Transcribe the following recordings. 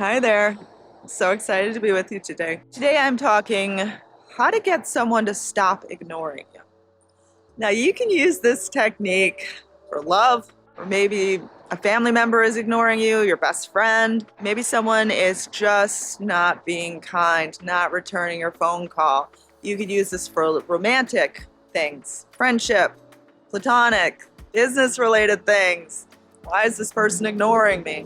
Hi there. So excited to be with you today. Today I'm talking how to get someone to stop ignoring you. Now you can use this technique for love, or maybe a family member is ignoring you, your best friend. Maybe someone is just not being kind, not returning your phone call. You could use this for romantic things, friendship, platonic, business related things. Why is this person ignoring me?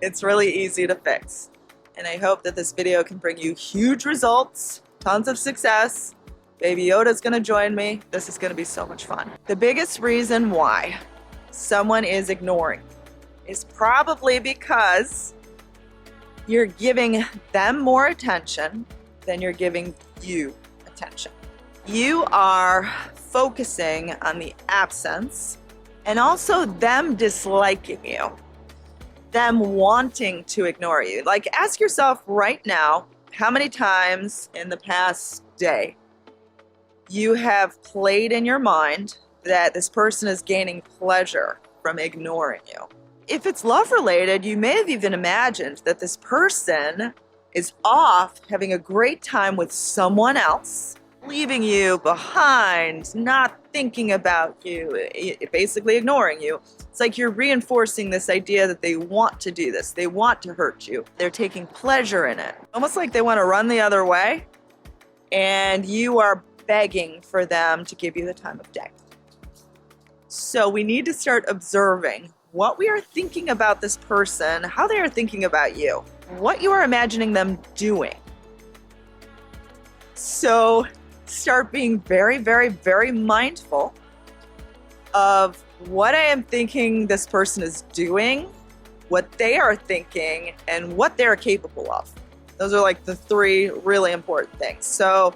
It's really easy to fix. And I hope that this video can bring you huge results, tons of success. Baby Yoda's gonna join me. This is gonna be so much fun. The biggest reason why someone is ignoring is probably because you're giving them more attention than you're giving you attention. You are focusing on the absence and also them disliking you, them wanting to ignore you. Like, ask yourself right now, how many times in the past day you have played in your mind that this person is gaining pleasure from ignoring you. If it's love related, you may have even imagined that this person is off having a great time with someone else, leaving you behind, not thinking about you, basically ignoring you. It's like you're reinforcing this idea that they want to do this. They want to hurt you. They're taking pleasure in it. Almost like they want to run the other way, and you are begging for them to give you the time of day. So we need to start observing what we are thinking about this person, how they are thinking about you, what you are imagining them doing. So start being very, very, very mindful of what I am thinking this person is doing, what they are thinking, and what they're capable of. Those are like the three really important things. So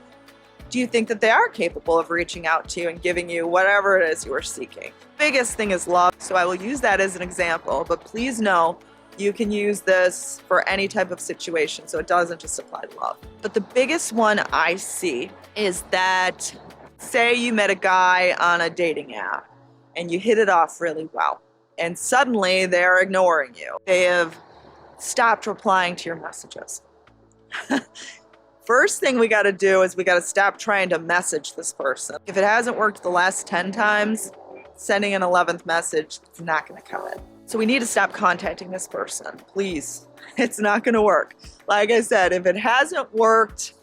do you think that they are capable of reaching out to you and giving you whatever it is you are seeking? Biggest thing is love. So I will use that as an example, but please know you can use this for any type of situation, so it doesn't just apply to love. But the biggest one I see is that, say you met a guy on a dating app and you hit it off really well, and suddenly they're ignoring you. They have stopped replying to your messages. First thing we got to do is we got to stop trying to message this person. If it hasn't worked the last 10 times, sending an 11th message, it's not going to cut it. So we need to stop contacting this person, please. It's not going to work. Like I said, if it hasn't worked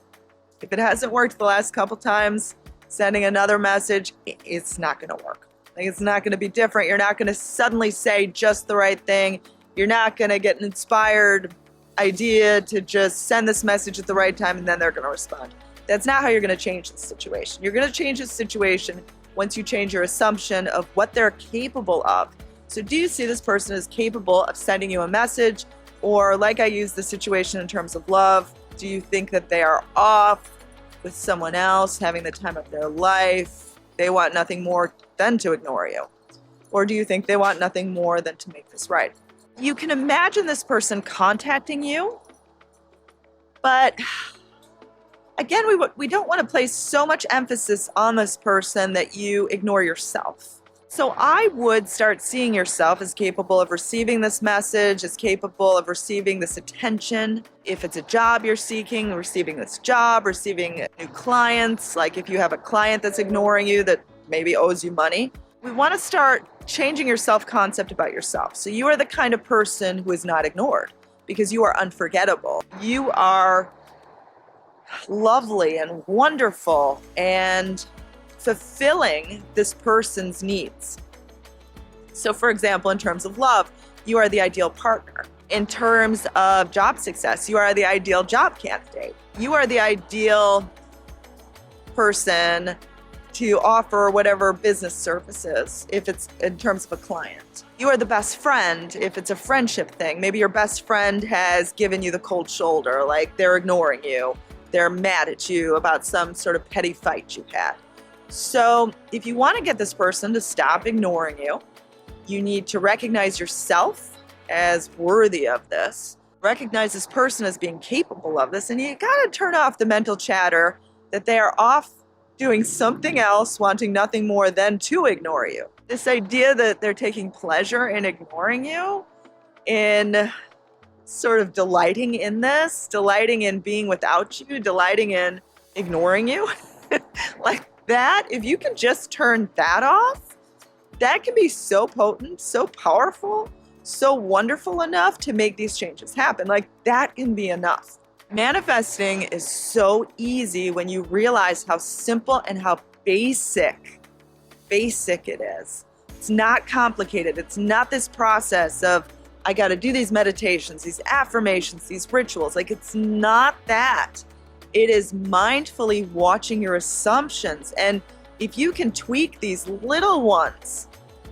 the last couple times, sending another message, it's not going to work. Like, it's not going to be different. You're not going to suddenly say just the right thing. You're not going to get an inspired idea to just send this message at the right time and then they're going to respond. That's not how you're going to change the situation. You're going to change the situation once you change your assumption of what they're capable of. So do you see this person as capable of sending you a message? Or, like I use the situation in terms of love, do you think that they are off with someone else, having the time of their life? They want nothing more than to ignore you. Or do you think they want nothing more than to make this right? You can imagine this person contacting you, but again, we don't want to place so much emphasis on this person that you ignore yourself. So I would start seeing yourself as capable of receiving this message, as capable of receiving this attention. If it's a job you're seeking, receiving this job, receiving new clients, like if you have a client that's ignoring you that maybe owes you money. We want to start changing your self-concept about yourself. So you are the kind of person who is not ignored because you are unforgettable. You are lovely and wonderful and fulfilling this person's needs. So for example, in terms of love, you are the ideal partner. In terms of job success, you are the ideal job candidate. You are the ideal person to offer whatever business services, if it's in terms of a client. You are the best friend if it's a friendship thing. Maybe your best friend has given you the cold shoulder, like they're ignoring you. They're mad at you about some sort of petty fight you had. So if you want to get this person to stop ignoring you, you need to recognize yourself as worthy of this. Recognize this person as being capable of this, and you gotta turn off the mental chatter that they are off doing something else, wanting nothing more than to ignore you. This idea that they're taking pleasure in ignoring you in sort of delighting in this, delighting in being without you, delighting in ignoring you. Like that, if you can just turn that off, that can be so potent, so powerful, so wonderful enough to make these changes happen. Like that can be enough. Manifesting is so easy when you realize how simple and how basic it is. It's not complicated. It's not this process of, I got to do these meditations, these affirmations, these rituals. Like it's not that. It is mindfully watching your assumptions. And if you can tweak these little ones,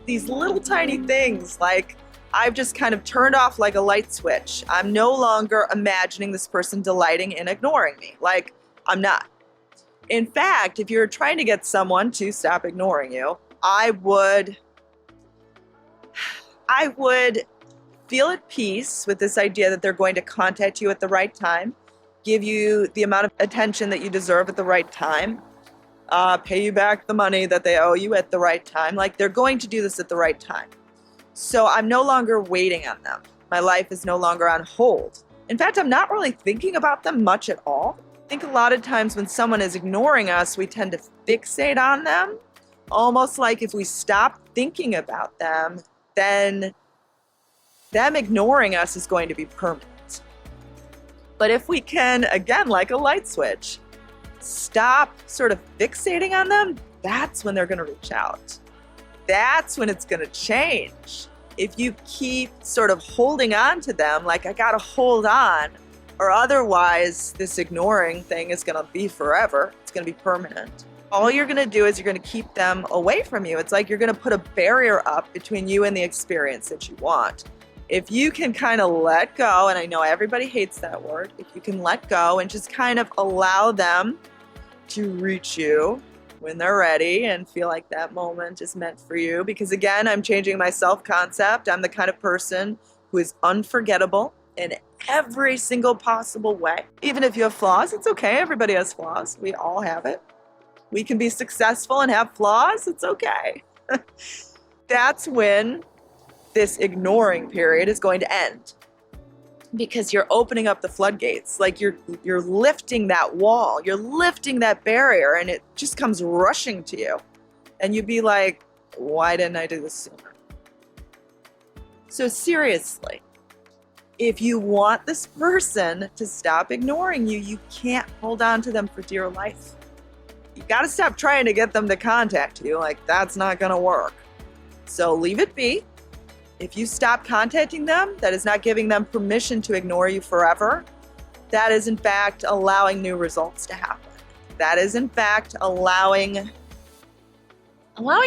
these little tiny things, like I've just kind of turned off like a light switch. I'm no longer imagining this person delighting in ignoring me. Like I'm not. In fact, if you're trying to get someone to stop ignoring you, I would feel at peace with this idea that they're going to contact you at the right time, give you the amount of attention that you deserve at the right time, pay you back the money that they owe you at the right time. Like they're going to do this at the right time. So I'm no longer waiting on them. My life is no longer on hold. In fact, I'm not really thinking about them much at all. I think a lot of times when someone is ignoring us, we tend to fixate on them, almost like if we stop thinking about them, then them ignoring us is going to be permanent. But if we can, again, like a light switch, stop sort of fixating on them, that's when they're going to reach out. That's when it's going to change. If you keep sort of holding on to them, like I got to hold on, or otherwise this ignoring thing is going to be forever. It's going to be permanent. All you're going to do is you're going to keep them away from you. It's like you're going to put a barrier up between you and the experience that you want. If you can kind of let go, and I know everybody hates that word, if you can let go and just kind of allow them to reach you when they're ready and feel like that moment is meant for you. Because again, I'm changing my self-concept. I'm the kind of person who is unforgettable in every single possible way. Even if you have flaws, it's okay. Everybody has flaws. We all have it. We can be successful and have flaws. It's okay. That's when this ignoring period is going to end, because you're opening up the floodgates. Like you're lifting that wall, you're lifting that barrier, and it just comes rushing to you. And you'd be like, why didn't I do this sooner? So seriously, if you want this person to stop ignoring you, you can't hold on to them for dear life. You got to stop trying to get them to contact you. Like that's not going to work. So leave it be. If you stop contacting them, that is not giving them permission to ignore you forever. That is in fact allowing new results to happen. That is in fact allowing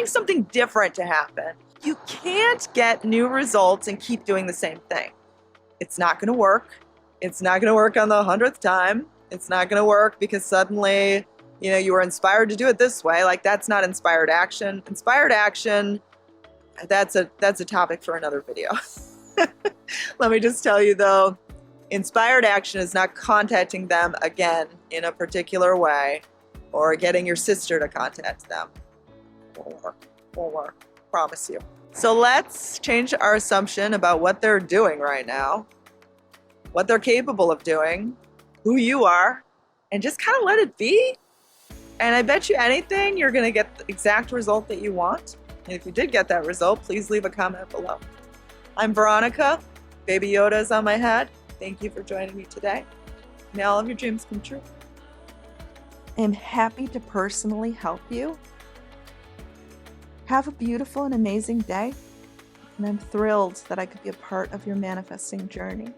something different to happen. You can't get new results and keep doing the same thing. It's not going to work. It's not going to work on the 100th time. It's not going to work because suddenly, you were inspired to do it this way. Like that's not inspired action. Inspired action, that's a topic for another video. Let me just tell you though, inspired action is not contacting them again in a particular way or getting your sister to contact them. Won't work. Promise you. So let's change our assumption about what they're doing right now, what they're capable of doing, who you are, and just kind of let it be. And I bet you anything, you're going to get the exact result that you want. And if you did get that result, please leave a comment below. I'm Veronica. Baby Yoda is on my head. Thank you for joining me today. May all of your dreams come true. I'm happy to personally help you. Have a beautiful and amazing day. And I'm thrilled that I could be a part of your manifesting journey.